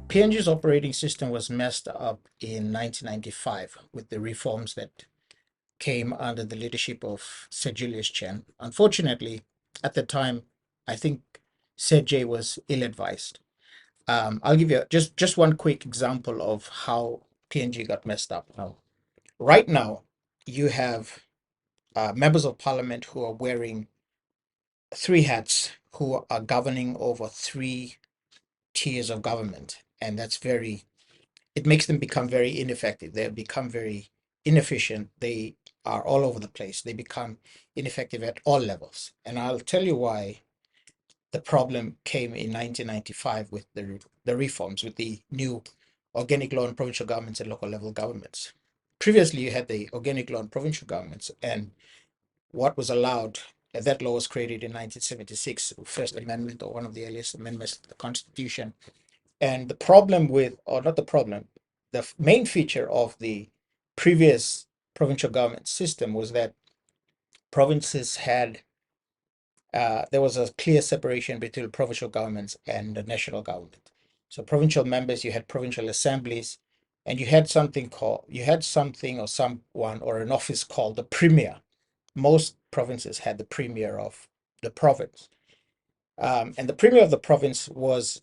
PNG's operating system was messed up in 1995 with the reforms that came under the leadership of Sir Julius Chen. Unfortunately, at the time, I think Sir J was ill-advised. I'll give you just one quick example of how PNG got messed up. Now, right now, you have members of parliament who are wearing three hats, who are governing over three tiers of government, and that's very it makes them become very ineffective. They become very inefficient. They are all over the place. They become ineffective at all levels. And I'll tell you why the problem came in 1995 with the reforms, with the new organic law on provincial governments and local level governments. Previously, you had the organic law on provincial governments, and what was allowed, that law was created in 1976, First Amendment, or one of the earliest amendments to the Constitution. And the problem with, or not the problem, the main feature of the previous provincial government system was that provinces had, there was a clear separation between provincial governments and the national government. So provincial members, you had provincial assemblies, and you had something or someone or an office called the premier. Most provinces had the premier of the province. And the premier of the province was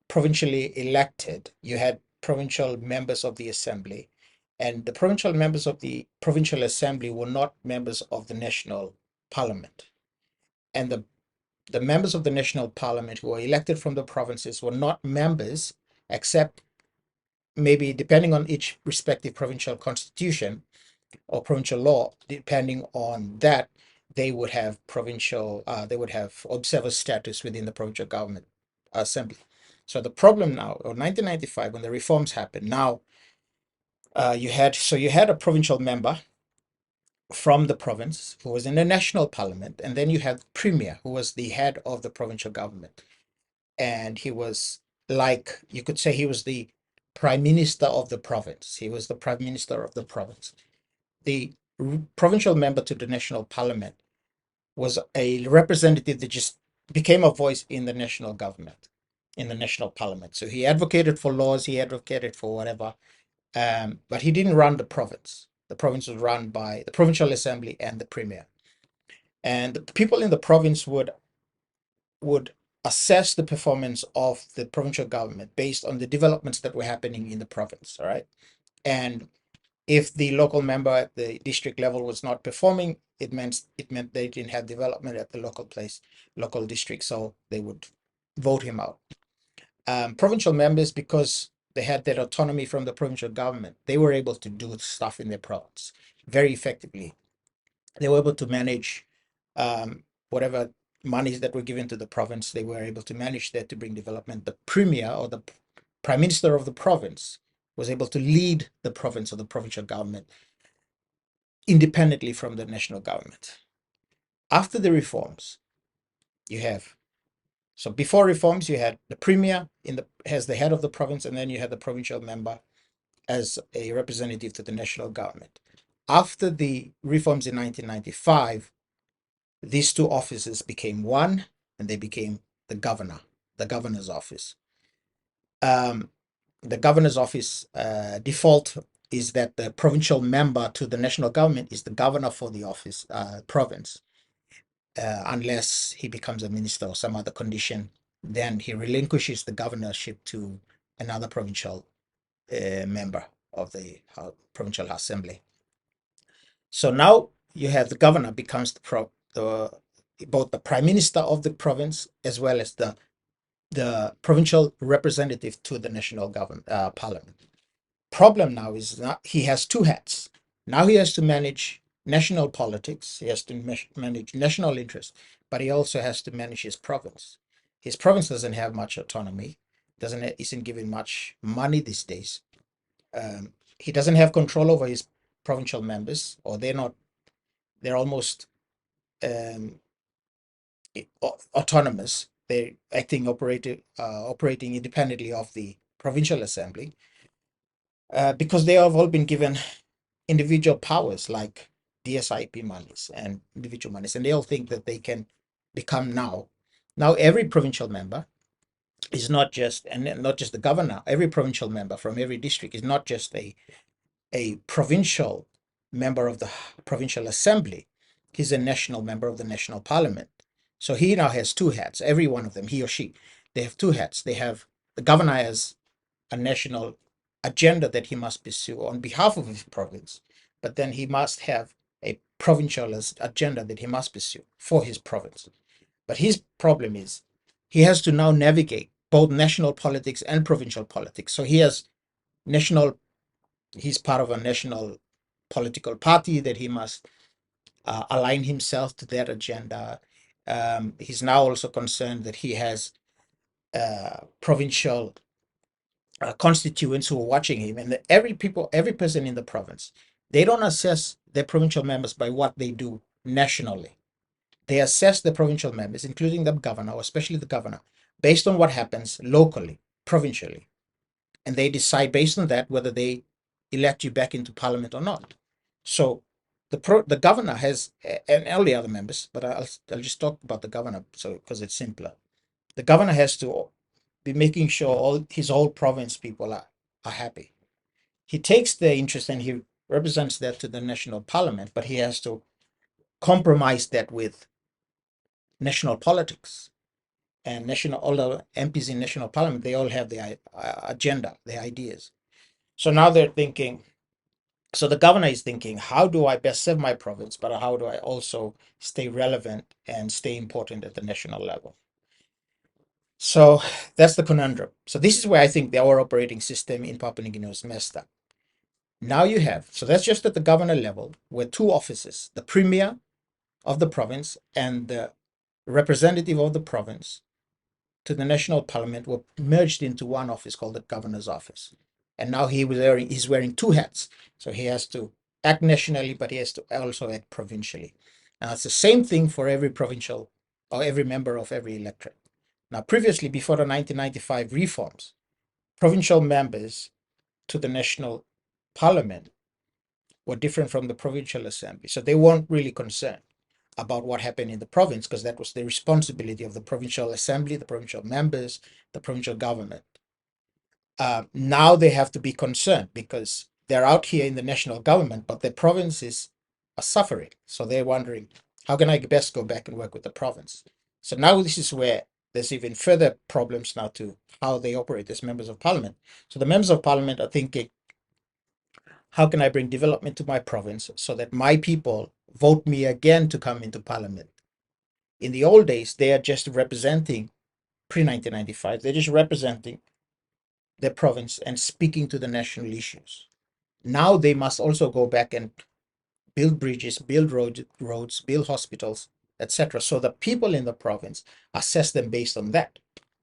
provincially elected. You had provincial members of the assembly, and the provincial members of the provincial assembly were not members of the national parliament. And the members of the national parliament who were elected from the provinces were not members, except maybe depending on each respective provincial constitution or provincial law, depending on that, they would have observer status within the provincial government assembly. So the problem now, or 1995, when the reforms happened, now you had a provincial member from the province who was in the national parliament, and then you had the premier who was the head of the provincial government, and he was, like, you could say, he was the prime minister of the province. He was the prime minister of the province. The provincial member to the national parliament was a representative that just became a voice in the national government, in the national parliament. So he advocated for laws, he advocated for whatever, but he didn't run the province. The province was run by the provincial assembly and the premier. And the people in the province would assess the performance of the provincial government based on the developments that were happening in the province. All right. And if the local member at the district level was not performing, it meant they didn't have development at the local district, so they would vote him out. Provincial members, because they had that autonomy from the provincial government, they were able to do stuff in their province very effectively. They were able to manage whatever monies that were given to the province. They were able to manage that to bring development. The premier, or the prime minister of the province, was able to lead the province or the provincial government independently from the national government. After the reforms, you have, so before reforms, you had the premier as the head of the province, and then you had the provincial member as a representative to the national government. After the reforms in 1995, these two offices became one, and they became the governor's office. The governor's office default is that the provincial member to the national government is the governor for the office province, unless he becomes a minister or some other condition. Then he relinquishes the governorship to another provincial member of the provincial assembly. So now you have the governor becomes the both the prime minister of the province as well as the provincial representative to the national government parliament. Problem now is that he has two hats. Now he has to manage national politics, he has to manage national interests, but he also has to manage his province. His province doesn't have much autonomy, isn't given much money these days. He doesn't have control over his provincial members, or they're almost um, autonomous. They're operating independently of the provincial assembly, because they have all been given individual powers like DSIP monies and individual monies, and they all think that they can become now every provincial member is not just, and not just the governor, every provincial member from every district is not just a provincial member of the provincial assembly. He's a national member of the national parliament. So he now has two hats, every one of them, he or she, they have two hats. They have the governor as a national agenda that he must pursue on behalf of his province, but then he must have a provincial agenda that he must pursue for his province. But his problem is he has to now navigate both national politics and provincial politics. So he has national, he's part of a national political party that he must align himself to that agenda. He's now also concerned that he has provincial constituents who are watching him, and every person in the province, they don't assess their provincial members by what they do nationally. They assess the provincial members, including the governor, or especially the governor, based on what happens locally, provincially, and they decide based on that whether they elect you back into parliament or not. So the governor has, and all the other members, but I'll just talk about the governor, so because it's simpler. The governor has to be making sure all his whole province people are happy. He takes their interest and he represents that to the national parliament, but he has to compromise that with national politics and national, all the MPs in national parliament, they all have their agenda, their ideas. So now they're thinking, so the governor is thinking, how do I best serve my province, but how do I also stay relevant and stay important at the national level? So that's the conundrum. So this is where I think our operating system in Papua New Guinea was messed up. Now you have, so that's just at the governor level, where two offices, the premier of the province and the representative of the province to the national parliament, were merged into one office called the governor's office. And now he's wearing two hats. So he has to act nationally, but he has to also act provincially. Now it's the same thing for every provincial or every member of every electorate. Now, previously, before the 1995 reforms, provincial members to the national parliament were different from the provincial assembly. So they weren't really concerned about what happened in the province because that was the responsibility of the provincial assembly, the provincial members, the provincial government. Now they have to be concerned because they're out here in the national government, but the provinces are suffering. So they're wondering, how can I best go back and work with the province? So now this is where there's even further problems now to how they operate as members of parliament. So the members of parliament are thinking, how can I bring development to my province so that my people vote me again to come into parliament? In the old days, they are just representing, pre 1995, they're just representing their province and speaking to the national issues. Now they must also go back and build bridges, build roads, build hospitals, etc. So the people in the province assess them based on that.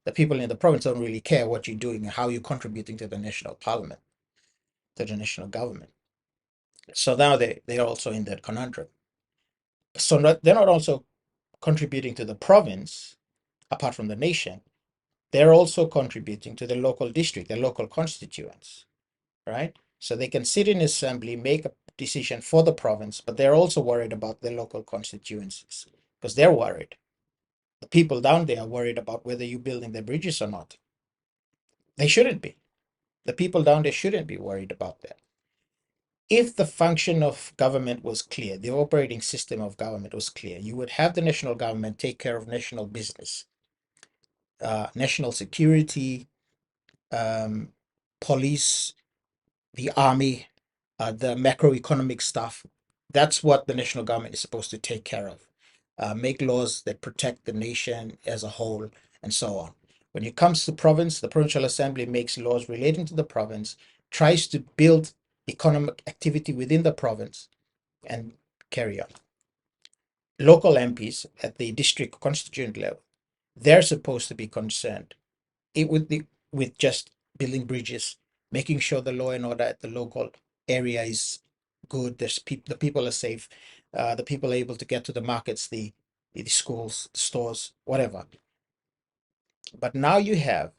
The people in the province don't really care what you're doing and how you're contributing to the national parliament, to the national government. So now they're also in that conundrum. So they're not also contributing to the province apart from the nation. They're also contributing to the local district, the local constituents, right? So they can sit in assembly, make a decision for the province, but they're also worried about their local constituencies because they're worried. The people down there are worried about whether you're building the bridges or not. They shouldn't be. The people down there shouldn't be worried about that. If the function of government was clear, the operating system of government was clear, you would have the national government take care of national business, national security, um, police, the army, the macroeconomic stuff. That's what the national government is supposed to take care of. Make laws that protect the nation as a whole, and so on. When it comes to province, the provincial assembly makes laws relating to the province, tries to build economic activity within the province, and carry on. Local MPs at the district constituent level, they're supposed to be concerned with just building bridges, making sure the law and order at the local area is good. The people are safe. The people are able to get to the markets, the schools, the stores, whatever. But now you have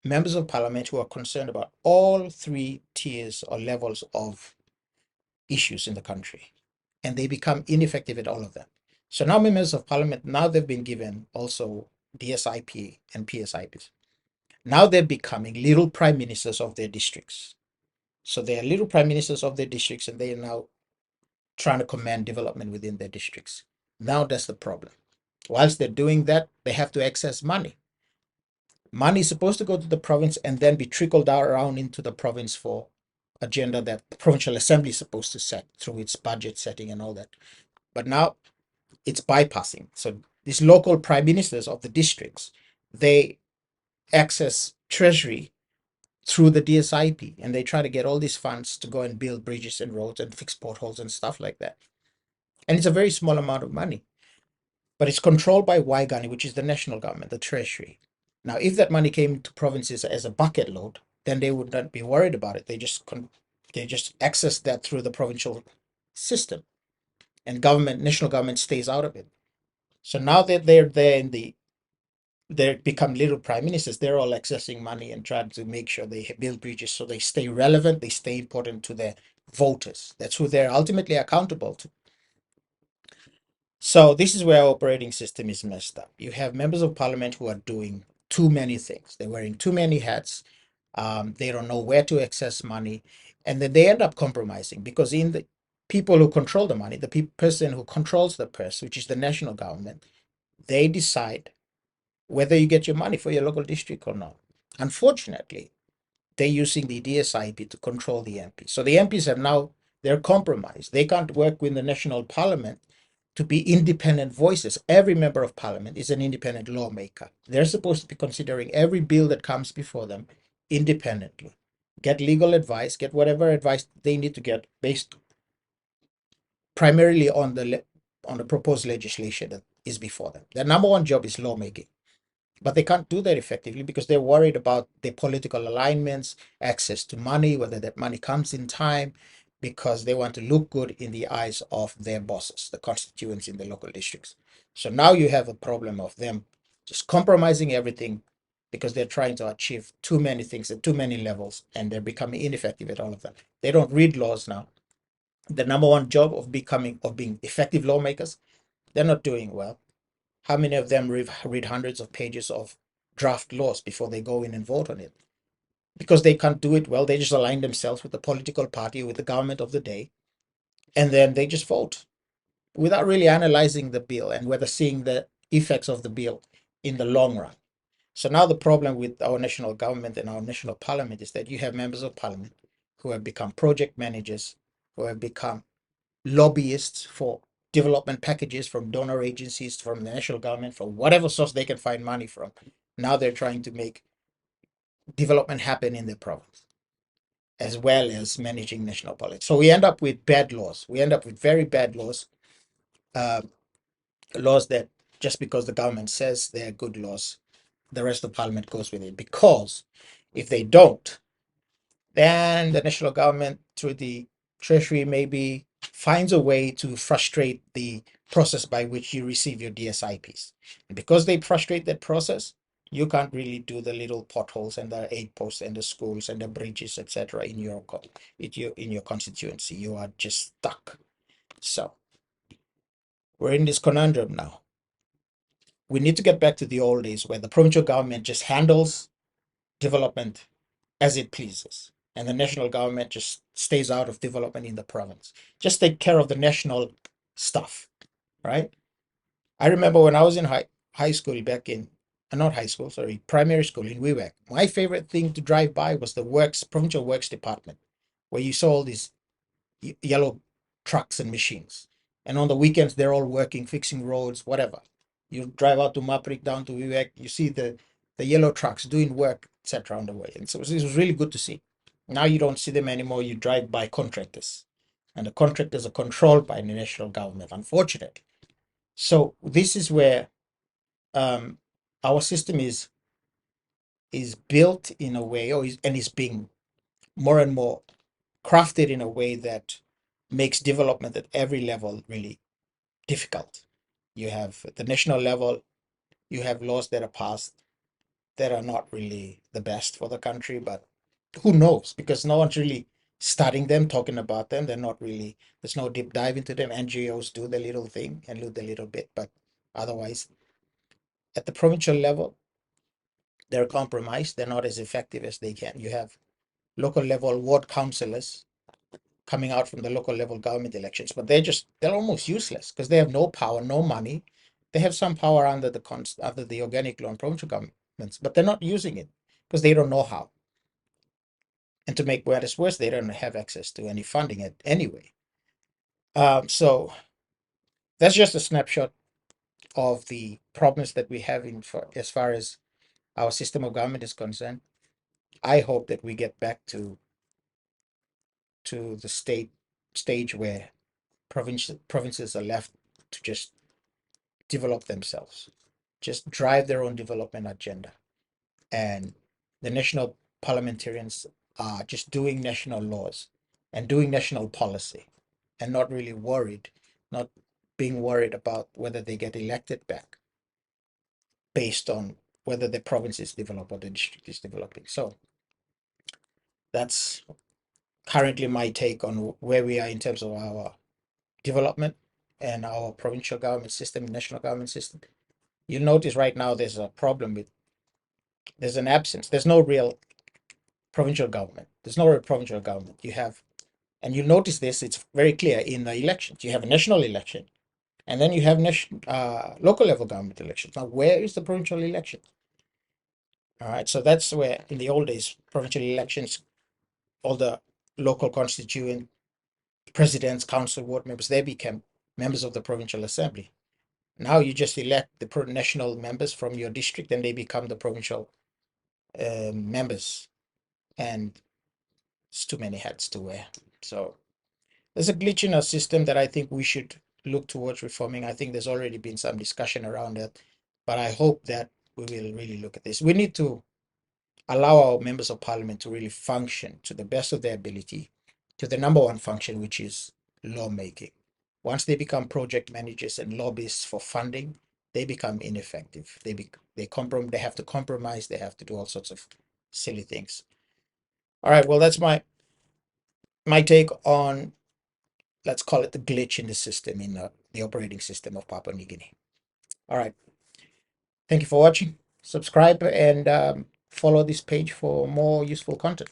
members of parliament who are concerned about all three tiers or levels of issues in the country, and they become ineffective at all of them. So now members of parliament, now they've been given also DSIP and PSIPs. Now they're becoming little prime ministers of their districts. So they are little prime ministers of their districts, and they are now trying to command development within their districts. Now that's the problem. Whilst they're doing that, they have to access money. Money is supposed to go to the province and then be trickled around into the province for agenda that the provincial assembly is supposed to set through its budget setting and all that. But now it's bypassing. So these local prime ministers of the districts, they access treasury through the DSIP, and they try to get all these funds to go and build bridges and roads and fix potholes and stuff like that. And it's a very small amount of money, but it's controlled by Waigani, which is the national government, the treasury. Now, if that money came to provinces as a bucket load, then they would not be worried about it. They just access that through the provincial system, and national government stays out of it. So now that they're there in the they become little prime ministers, they're all accessing money and trying to make sure they build bridges so they stay relevant, they stay important to their voters. That's who they're ultimately accountable to. So this is where our operating system is messed up. You have members of parliament who are doing too many things. They're wearing too many hats. They don't know where to access money, and then they end up compromising because in the people who control the money, the person who controls the purse, which is the national government, they decide whether you get your money for your local district or not. Unfortunately, they're using the DSIP to control the MPs. So the MPs have now, they're compromised. They can't work with the national parliament to be independent voices. Every member of parliament is an independent lawmaker. They're supposed to be considering every bill that comes before them independently. Get legal advice, get whatever advice they need to get based primarily on the proposed legislation that is before them. Their number one job is lawmaking. But they can't do that effectively because they're worried about their political alignments, access to money, whether that money comes in time, because they want to look good in the eyes of their bosses, the constituents in the local districts. So now you have a problem of them just compromising everything because they're trying to achieve too many things at too many levels, and they're becoming ineffective at all of them. They don't read laws now. The number one job of being effective lawmakers, they're not doing well. How many of them read hundreds of pages of draft laws before they go in and vote on it? Because they can't do it well, they just align themselves with the political party, with the government of the day, and then they just vote without really analyzing the bill and whether seeing the effects of the bill in the long run. So now the problem with our national government and our national parliament is that you have members of parliament who have become project managers, who have become lobbyists for development packages from donor agencies, from the national government, from whatever source they can find money from. Now they're trying to make development happen in their province, as well as managing national politics. So we end up with bad laws. We end up with very bad laws, uh, laws that just because the government says they're good laws, the rest of parliament goes with it. Because if they don't, then the national government through the treasury maybe finds a way to frustrate the process by which you receive your DSIPs. And because they frustrate that process, you can't really do the little potholes and the aid posts and the schools and the bridges, etc. In your constituency. You are just stuck. So we're in this conundrum now. We need to get back to the old days where the provincial government just handles development as it pleases. And the national government just stays out of development in the province. Just take care of the national stuff, right? I remember when I was in high school back in, not high school, sorry, primary school in Wewak. My favorite thing to drive by was the provincial works department, where you saw all these yellow trucks and machines. And on the weekends, they're all working, fixing roads, whatever. You drive out to Maprik, down to Vivek, you see the yellow trucks doing work, etc. on the way. And so it was really good to see. Now you don't see them anymore. You drive by contractors. And the contractors are controlled by the national government, unfortunately. So this is where our system is built in a way, and is being more and more crafted in a way that makes development at every level really difficult. You have at the national level, you have laws that are passed that are not really the best for the country, but who knows? Because no one's really studying them, talking about them. They're not really, there's no deep dive into them. NGOs do the little thing and do the little bit, but otherwise, at the provincial level, They're compromised. They're not as effective as they can. You have local level ward councillors coming out from the local level government elections, but they're almost useless because they have no power, no money. They have some power under the organic law and provincial governments, but they're not using it because they don't know how. And to make matters worse, they don't have access to any funding anyway. So that's just a snapshot of the problems that we have as far as our system of government is concerned. I hope that we get back to the stage where provinces are left to just develop themselves, just drive their own development agenda, and the national parliamentarians are just doing national laws and doing national policy, and not really worried, not being worried about whether they get elected back based on whether the province is developed or the district is developing. So that's currently my take on where we are in terms of our development and our provincial government system, national government system. You'll notice right now there's a problem with there's an absence. There's no real provincial government. There's no real provincial government. You have, and you notice this. It's very clear in the elections. You have a national election, and then you have local level government elections. Now, where is the provincial election? All right, so that's where in the old days, provincial elections, all the local constituent presidents, council, ward members, they became members of the provincial assembly. Now you just elect the national members from your district, and they become the provincial members, and it's too many hats to wear. So there's a glitch in our system that I think we should look towards reforming. I think there's already been some discussion around that, but I hope that we will really look at this. We need to allow our members of parliament to really function to the best of their ability, to the number one function, which is lawmaking. Once they become project managers and lobbyists for funding, they become ineffective. They have to compromise. They have to do all sorts of silly things. All right. Well, that's my take on, let's call it, the glitch in the system, in the operating system of Papua New Guinea. All right. Thank you for watching. Subscribe and follow this page for more useful content.